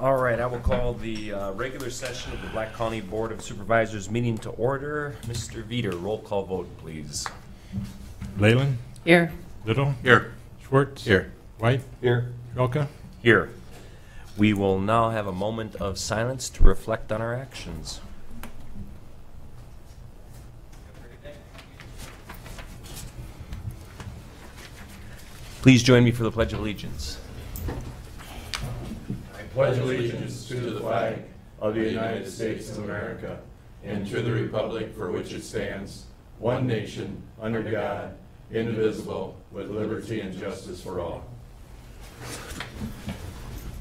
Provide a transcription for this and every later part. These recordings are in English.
All right, I will call the regular session of the Black County Board of Supervisors meeting to order. Mr. Veeder, roll call vote, please. Leyland? Here. Little? Here. Schwartz? Here. White? Here. Trelka? Here. We will now have a moment of silence to reflect on our actions. Please join me for the Pledge of Allegiance. I pledge allegiance to the flag of the United States of America and to the republic for which it stands, one nation, under God, indivisible, with liberty and justice for all.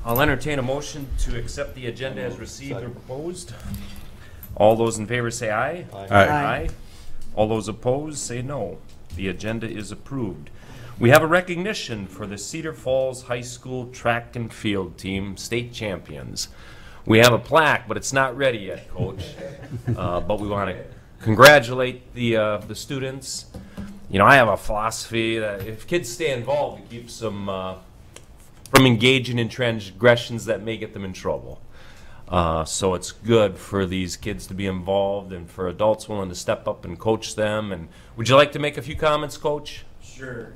I'll entertain a motion to accept the agenda as received or proposed. All those in favor say aye. Aye. All those opposed say no. The agenda is approved. We have a recognition for the Cedar Falls High School track and field team, state champions. We have a plaque, but it's not ready yet, Coach. But we want to congratulate the students. You know, I have a philosophy that if kids stay involved, it keeps them from engaging in transgressions that may get them in trouble. So it's good for these kids to be involved and for adults willing to step up and coach them. And would you like to make a few comments, Coach? Sure.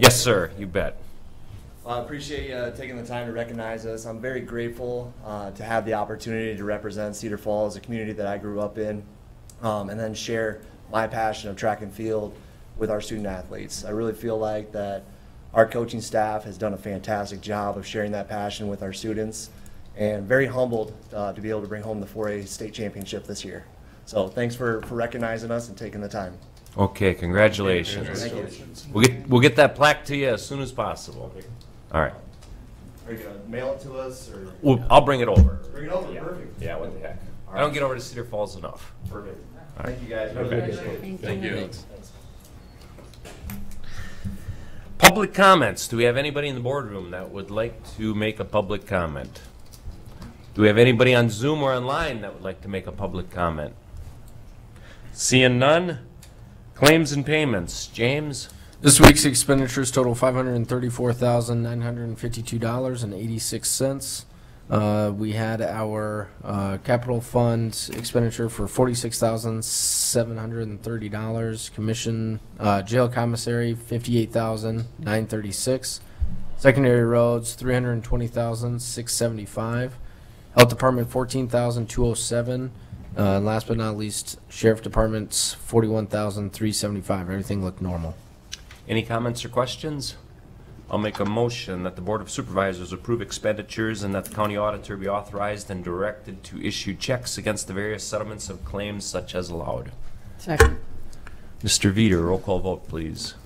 Yes, sir. You bet. I appreciate you taking the time to recognize us. I'm very grateful to have the opportunity to represent Cedar Falls, a community that I grew up in, and then share my passion of track and field with our student athletes. I really feel like that our coaching staff has done a fantastic job of sharing that passion with our students, and very humbled to be able to bring home the 4A state championship this year. So thanks for recognizing us and taking the time. Okay, congratulations. Thank you. We'll get that plaque to you as soon as possible. All right. Are you going to mail it to us? Or? I'll bring it over. Bring it over. Perfect. Yeah, what the heck. I don't get over to Cedar Falls enough. Perfect. Right. Thank you, guys. Okay. Thank you. Thanks. Public comments. Do we have anybody in the boardroom that would like to make a public comment? Do we have anybody on Zoom or online that would like to make a public comment? Seeing none. Claims and payments. James? This week's expenditures total $534,952.86. We had our capital fund expenditure for $46,730. Commission, jail commissary, $58,936. Secondary roads, $320,675. Health department, $14,207. And last but not least, sheriff department's $41,375. Everything looked normal. Any comments or questions? I'll make a motion that the Board of Supervisors approve expenditures and that the county auditor be authorized and directed to issue checks against the various settlements of claims such as allowed. Second. Mr. Veeder, roll call vote, please.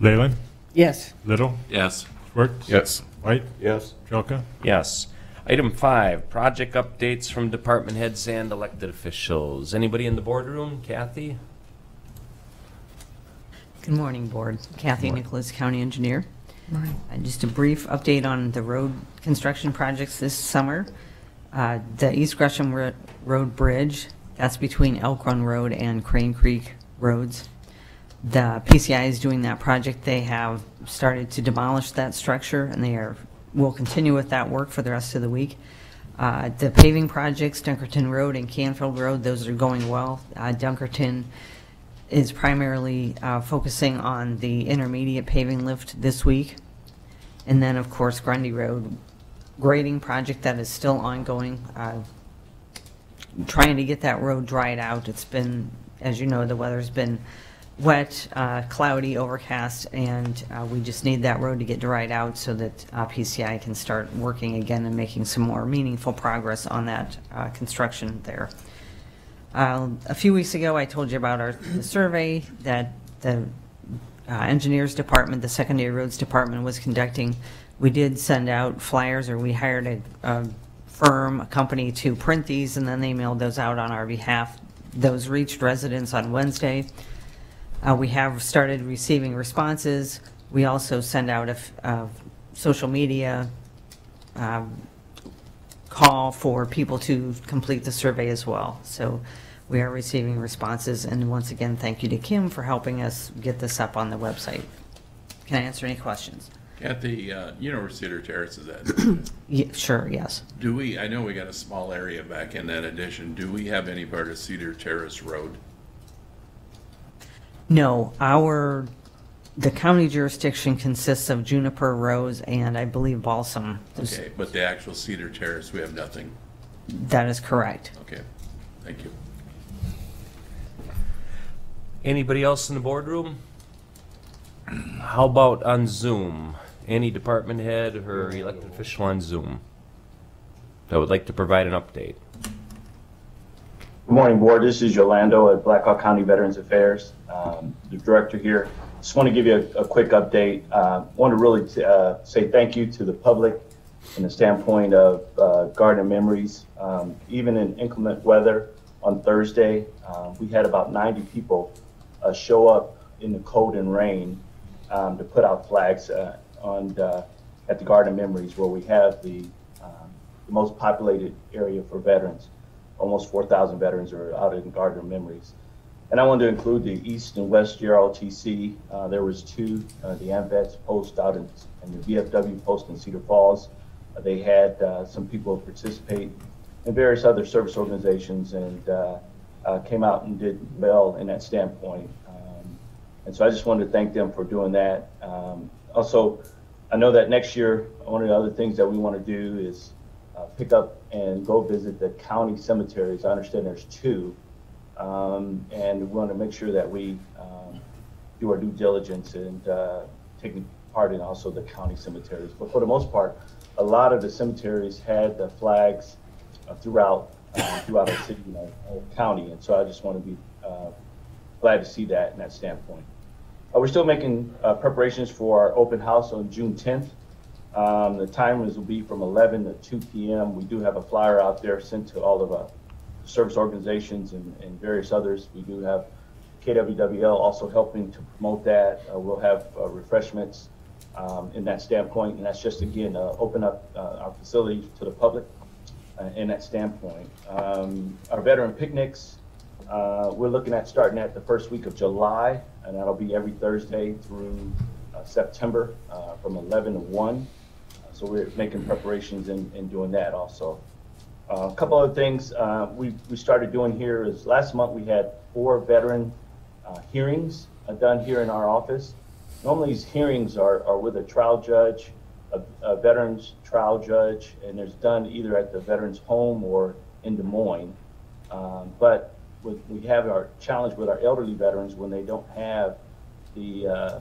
Leyland? Yes. Little? Yes. Schwartz? Yes. White? Yes. Trelka? Yes. Item 5, project updates from department heads and elected officials. Anybody in the boardroom? Kathy? Good morning, Board. Kathy Nicholas, County Engineer. Just a brief update on the road construction projects this summer. The East Gresham Road Bridge, that's between Elk Run Road and Crane Creek Roads. The PCI is doing that project. They have started to demolish that structure, and will continue with that work for the rest of the week. The paving projects, Dunkerton Road and Canfield Road, those are going well. Dunkerton is primarily focusing on the intermediate paving lift this week. And then, of course, Grundy Road grading project that is still ongoing. Trying to get that road dried out. It's been, as you know, the weather's been wet, cloudy, overcast, and we just need that road to get dried out so that PCI can start working again and making some more meaningful progress on that construction there. A few weeks ago, I told you about the survey that the engineers department, the secondary roads department, was conducting. We did send out flyers, or we hired a company to print these, and then they mailed those out on our behalf. Those reached residents on Wednesday. We have started receiving responses. We also send out a social media call for people to complete the survey as well. So we are receiving responses, and once again, thank you to Kim for helping us get this up on the website. Can I answer any questions? At the, you know where Cedar Terrace is at? Yeah, sure, yes. Do we, I know we got a small area back in that addition. Do we have any part of Cedar Terrace Road? No, the county jurisdiction consists of Juniper, Rose, and I believe Balsam. Okay, but the actual Cedar Terrace, we have nothing. That is correct. Okay, thank you. Anybody else in the boardroom? How about on Zoom? Any department head or elected official on Zoom that would like to provide an update? Good morning, Board. This is Yolando at Blackhawk County Veterans Affairs, the director here. Just want to give you a quick update. Want to really say thank you to the public in the standpoint of Garden Memories. Even in inclement weather on Thursday, we had about 90 people show up in the cold and rain to put out flags at the Garden Memories, where we have the most populated area for veterans. Almost 4,000 veterans are out in Garden Memories. And I wanted to include the East and West GRLTC. There was two, the AMVETS post out and the VFW post in Cedar Falls. They had some people participate in various other service organizations and came out and did well in that standpoint. And so I just wanted to thank them for doing that. Also, I know that next year, one of the other things that we want to do is pick up and go visit the county cemeteries. I understand there's two. And we want to make sure that we do our due diligence and taking part in also the county cemeteries. But for the most part, a lot of the cemeteries had the flags throughout our city and our county. And so I just want to be glad to see that in that standpoint. We're still making preparations for our open house on June 10th. The timers will be from 11 to 2 p.m. We do have a flyer out there sent to all of our service organizations and various others. We do have KWWL also helping to promote that. We'll have refreshments in that standpoint, and that's just, again, open up our facilities to the public in that standpoint. Our veteran picnics, we're looking at starting at the first week of July, and that'll be every Thursday through September from 11 to 1. So we're making preparations in doing that also. A couple other things we started doing here is last month we had 4 veteran hearings done here in our office. Normally these hearings are with a trial judge, a veterans trial judge, and there's done either at the veterans home or in Des Moines. But we have our challenge with our elderly veterans when they don't have the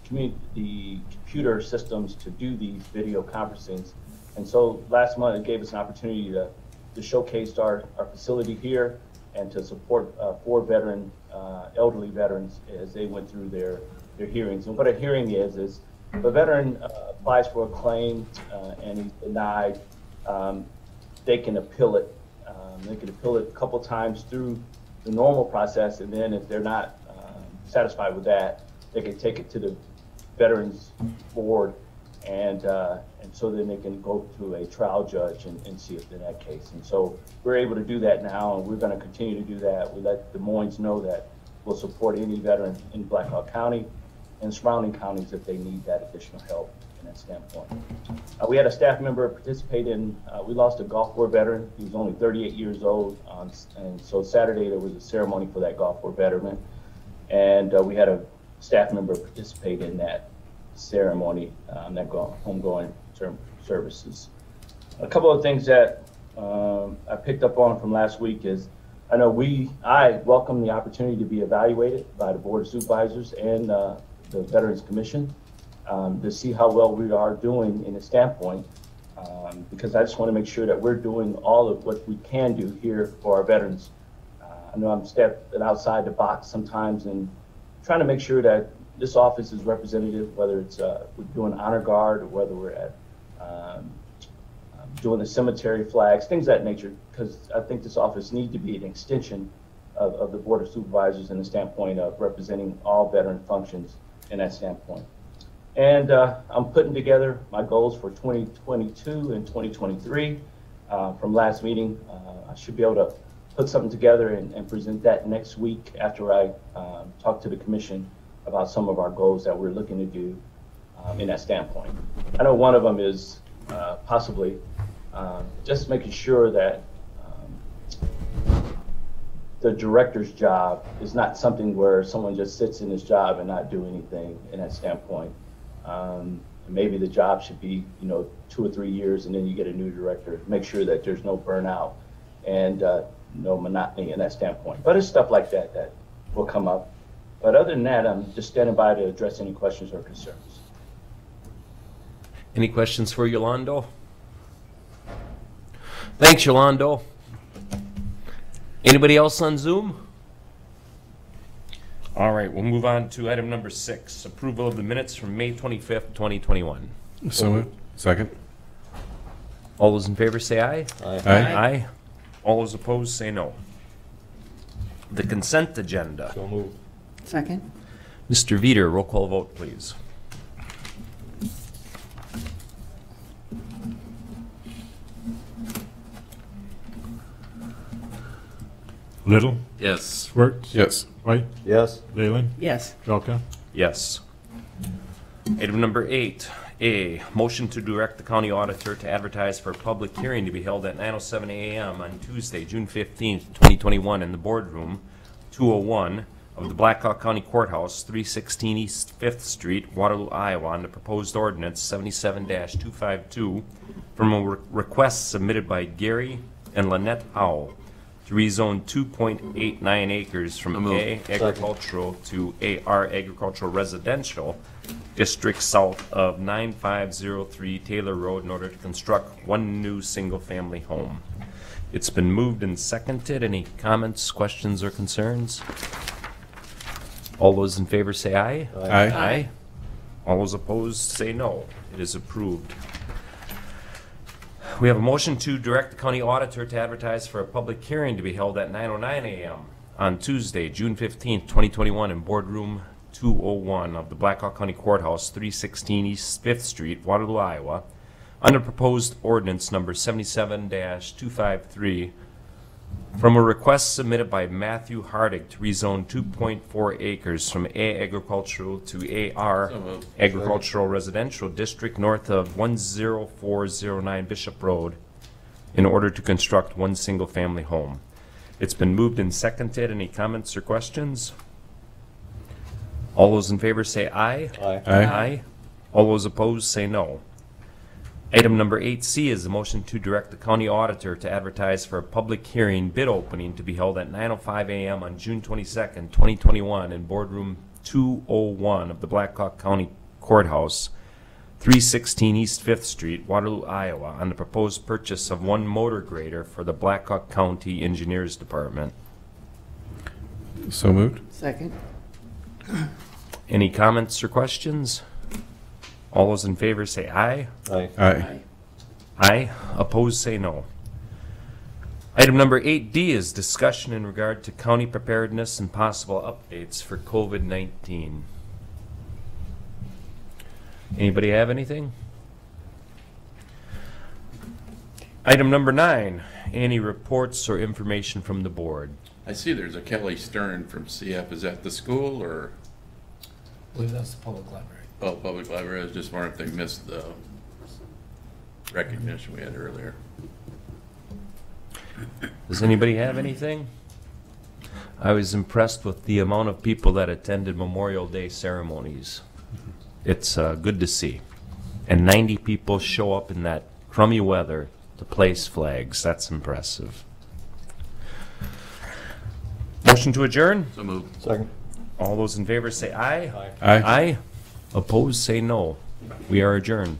computer systems to do these video conferencings. And so last month it gave us an opportunity to showcase our facility here and to support 4 veteran, elderly veterans as they went through their hearings. And what a hearing is if a veteran applies for a claim and he's denied, they can appeal it. They can appeal it a couple times through the normal process, and then if they're not satisfied with that, they can take it to the Veterans Board, and so then they can go to a trial judge and see if in that case. And so we're able to do that now, and we're going to continue to do that. We let Des Moines know that we'll support any veteran in Blackhawk County and surrounding counties if they need that additional help in that standpoint. We had a staff member participate in, we lost a Gulf War veteran. He was only 38 years old, and so Saturday there was a ceremony for that Gulf War veteran, and we had a staff member participate in that ceremony, that homegoing services. A couple of things that I picked up on from last week is, I know I welcome the opportunity to be evaluated by the Board of Supervisors and the Veterans Commission to see how well we are doing in a standpoint, because I just want to make sure that we're doing all of what we can do here for our veterans. I know I'm stepping outside the box sometimes and trying to make sure that this office is representative, whether it's we're doing honor guard or whether we're at doing the cemetery flags, things of that nature, because I think this office needs to be an extension of the Board of Supervisors in the standpoint of representing all veteran functions in that standpoint. And I'm putting together my goals for 2022 and 2023 from last meeting. I should be able to put something together and present that next week after I talk to the commission about some of our goals that we're looking to do in that standpoint. I know one of them is possibly just making sure that the director's job is not something where someone just sits in his job and not do anything in that standpoint. Maybe the job should be, 2 or 3 years, and then you get a new director. Make sure that there's no burnout and no monotony in that standpoint. But it's stuff like that that will come up. But other than that, I'm just standing by to address any questions or concerns. Any questions for Yolando? Thanks, Yolando. Anybody else on Zoom? All right, we'll move on to item number 6, approval of the minutes from May 25th, 2021. So moved. Second. All those in favor say aye. Aye. Aye. All those opposed say no. The consent agenda. So move. Second? Mr. Veeder, roll call vote, please. Little, Yes. Schwartz, Yes. White, Yes. Leyland, Yes. Jelka. Yes. Item number 8, A, motion to direct the county auditor to advertise for a public hearing to be held at 9:07 a.m. on Tuesday, June 15th, 2021 in the boardroom 201 of the Blackhawk County Courthouse, 316 East 5th Street, Waterloo, Iowa, on the proposed ordinance 77-252 from a request submitted by Gary and Lynette Howell to rezone 2.89 acres from A agricultural to AR agricultural residential district south of 9503 Taylor Road in order to construct one new single-family home. It's been moved and seconded. Any comments, questions, or concerns? All those in favor say aye. Aye. Aye. All those opposed say no. It is approved. We have a motion to direct the county auditor to advertise for a public hearing to be held at 9:09 a.m. on Tuesday, June 15th, 2021 in boardroom 201 of the Blackhawk County Courthouse, 316 East 5th Street, Waterloo, Iowa, under proposed ordinance number 77-253 from a request submitted by Matthew Hardig to rezone 2.4 acres from A agricultural to AR agricultural residential district north of 10409 Bishop Road in order to construct one single-family home. It's been moved and seconded. Any comments or questions? All those in favor say aye. Aye. Aye. All those opposed say no. Item number 8C is a motion to direct the county auditor to advertise for a public hearing bid opening to be held at 9:05 a.m. on June 22nd, 2021 in boardroom 201 of the Blackhawk County Courthouse, 316 East 5th Street, Waterloo, Iowa, on the proposed purchase of one motor grader for the Blackhawk County Engineers Department. So moved. Second? Any comments or questions? All those in favor say aye. Aye. Aye. Aye. Opposed say no. Item number 8D is discussion in regard to county preparedness and possible updates for COVID-19. Anybody have anything? Item number 9, any reports or information from the board? I see there's a Kelly Stern from CF. Is that the school or, I believe that's the public library. oh, public library? I was just wondering if they missed the recognition we had earlier. Does anybody have anything? I was impressed with the amount of people that attended Memorial Day ceremonies. It's good to see. And 90 people show up in that crummy weather to place flags. That's impressive. Motion to adjourn? So moved. Second. All those in favor say aye. Aye. Aye. Aye. Opposed say no. We are adjourned.